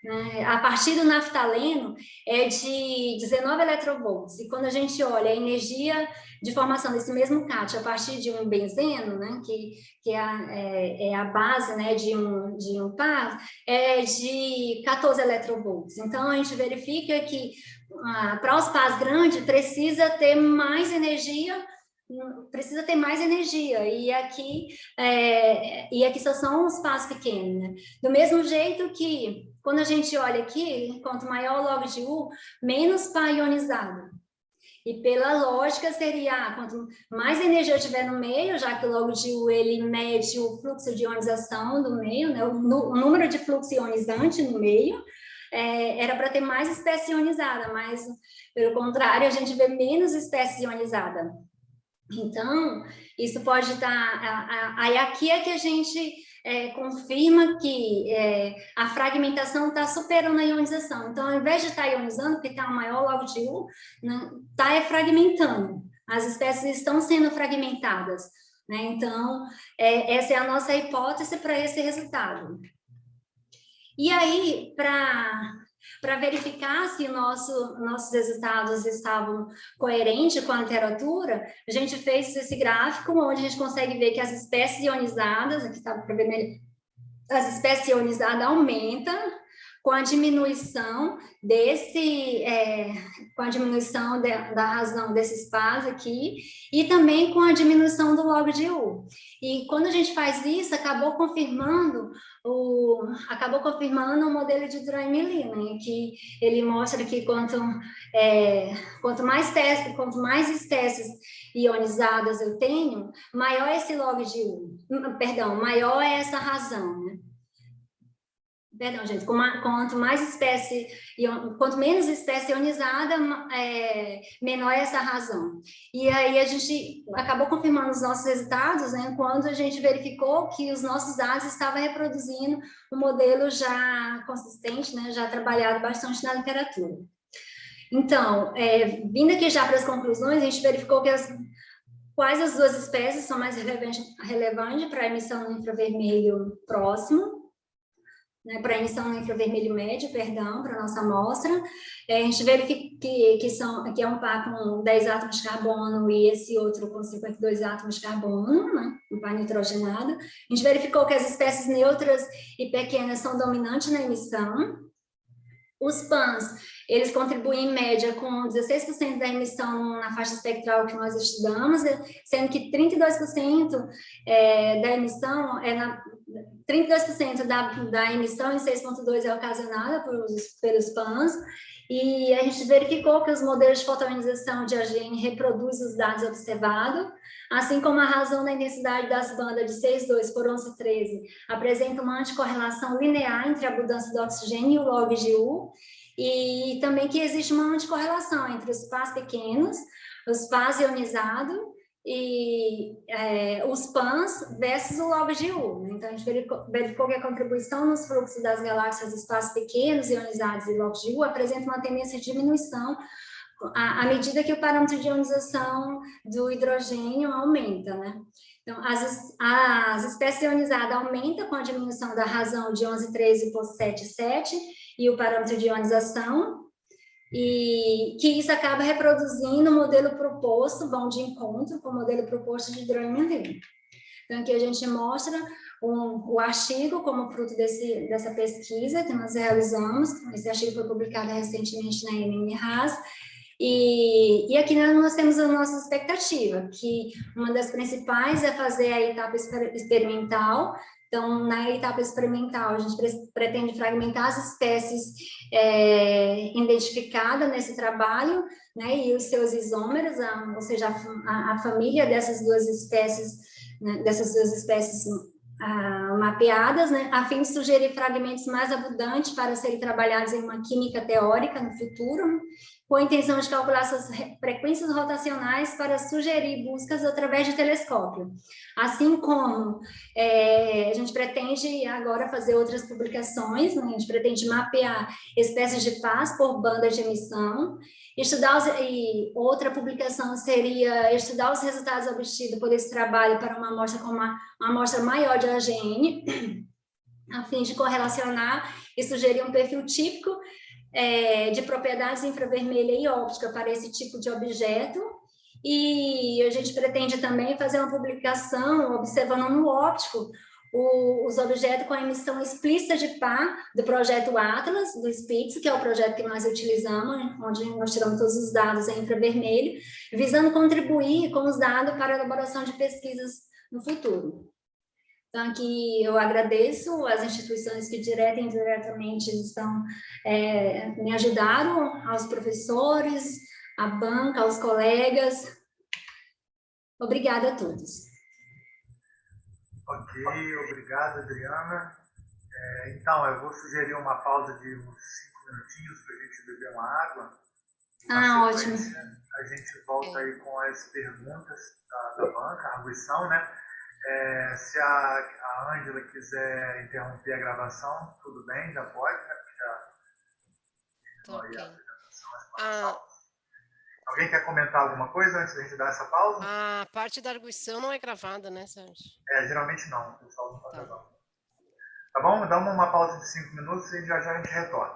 S3: né, a partir do naftaleno, é de 19 eletrovolts. E quando a gente olha a energia de formação desse mesmo cátion a partir de um benzeno, né, que é a base, né, de um par, é de 14 eletrovolts. Então, a gente verifica que para os pás grandes precisa ter mais energia, e aqui só são os pás pequenos, né? Do mesmo jeito que, quando a gente olha aqui, quanto maior o log de U, menos pá ionizado. E pela lógica seria, quanto mais energia tiver no meio, já que o log de U ele mede o fluxo de ionização do meio, né, o número de fluxo ionizante no meio, era para ter mais espécie ionizada, mas, pelo contrário, a gente vê menos espécie ionizada. Então, isso pode estar... Aí aqui é que a gente confirma que a fragmentação está superando a ionização. Então, ao invés de estar ionizando, porque está o maior log de U, está fragmentando. As espécies estão sendo fragmentadas, né? Então, essa é a nossa hipótese para esse resultado. E aí, para verificar se nossos resultados estavam coerentes com a literatura, a gente fez esse gráfico onde a gente consegue ver que as espécies ionizadas, aqui está para ver melhor, as espécies ionizadas aumentam com a diminuição da razão desse espaço aqui, e também com a diminuição do log de U. E quando a gente faz isso, acabou confirmando o modelo de Drey-Milling, que ele mostra que quanto mais espécies ionizadas eu tenho, maior esse log de U, maior é essa razão, né? Perdão, gente, quanto menos espécie ionizada, menor é essa razão. E aí a gente acabou confirmando os nossos resultados, né, quando a gente verificou que os nossos dados estavam reproduzindo um modelo já consistente, né, já trabalhado bastante na literatura. Então, vindo aqui já para as conclusões, a gente verificou que quais as duas espécies são mais relevantes para a emissão no infravermelho próximo, né, para a emissão no infravermelho médio, perdão, para a nossa amostra. A gente verifica que é um par com 10 átomos de carbono e esse outro com 52 átomos de carbono, né, um par nitrogenado. A gente verificou que as espécies neutras e pequenas são dominantes na emissão. Os PANs, eles contribuem em média com 16% da emissão na faixa espectral que nós estudamos, sendo que 32% da emissão 32% da emissão em 6.2 é ocasionada pelos PANs, e a gente verificou que os modelos de fotoionização de AGN reproduzem os dados observados, assim como a razão da intensidade das bandas de 6,2 por 11,13 apresenta uma anticorrelação linear entre a abundância do oxigênio e o log de U, e também que existe uma anticorrelação entre os PAs pequenos, os PAs ionizados, e os PANs versus o log de U. Então, a gente verificou que a contribuição nos fluxos das galáxias dos PAs pequenos, ionizados e log de U apresenta uma tendência de diminuição à medida que o parâmetro de ionização do hidrogênio aumenta, né? Então, as espécies ionizadas aumentam com a diminuição da razão de 11,13 por 7,7 e o parâmetro de ionização, e que isso acaba reproduzindo o modelo proposto, vão de encontro com o modelo proposto de Drey-Milling. Então, aqui a gente mostra o artigo como fruto dessa pesquisa que nós realizamos. Esse artigo foi publicado recentemente na NMRAS, e aqui nós temos a nossa expectativa, que uma das principais é fazer a etapa experimental. Então, na etapa experimental, a gente pretende fragmentar as espécies identificadas nesse trabalho, né, e os seus isômeros, ou seja, a família dessas duas espécies, né, mapeadas, né, a fim de sugerir fragmentos mais abundantes para serem trabalhados em uma química teórica no futuro, com a intenção de calcular suas frequências rotacionais para sugerir buscas através de telescópio. Assim como a gente pretende agora fazer outras publicações, né? A gente pretende mapear espécies de PAs por bandas de emissão, e outra publicação seria estudar os resultados obtidos por esse trabalho para uma amostra com uma amostra maior de AGN, a fim de correlacionar e sugerir um perfil típico de propriedades infravermelha e óptica para esse tipo de objeto. E a gente pretende também fazer uma publicação observando no óptico os objetos com a emissão explícita de PA do projeto Atlas, do SPIX, que é o projeto que nós utilizamos, onde nós tiramos todos os dados em infravermelho, visando contribuir com os dados para a elaboração de pesquisas no futuro. Então, aqui eu agradeço as instituições que direta e indiretamente me ajudaram, aos professores, à banca, aos colegas. Obrigada a todos.
S1: Ok, obrigado, Adriana. Então, eu vou sugerir uma pausa de uns 5 minutinhos para a gente beber uma água.
S3: Ótimo.
S1: A gente volta aí com as perguntas da banca, a arguição, né? Se a Ângela quiser interromper a gravação, tudo bem, já pode, né?
S5: Okay.
S1: Alguém quer comentar alguma coisa antes da gente dar essa pausa?
S5: A parte da arguição não é gravada, né, Sérgio?
S1: Geralmente não, o pessoal não está gravando. Tá bom? Dá uma pausa de 5 minutos e já a gente retorna.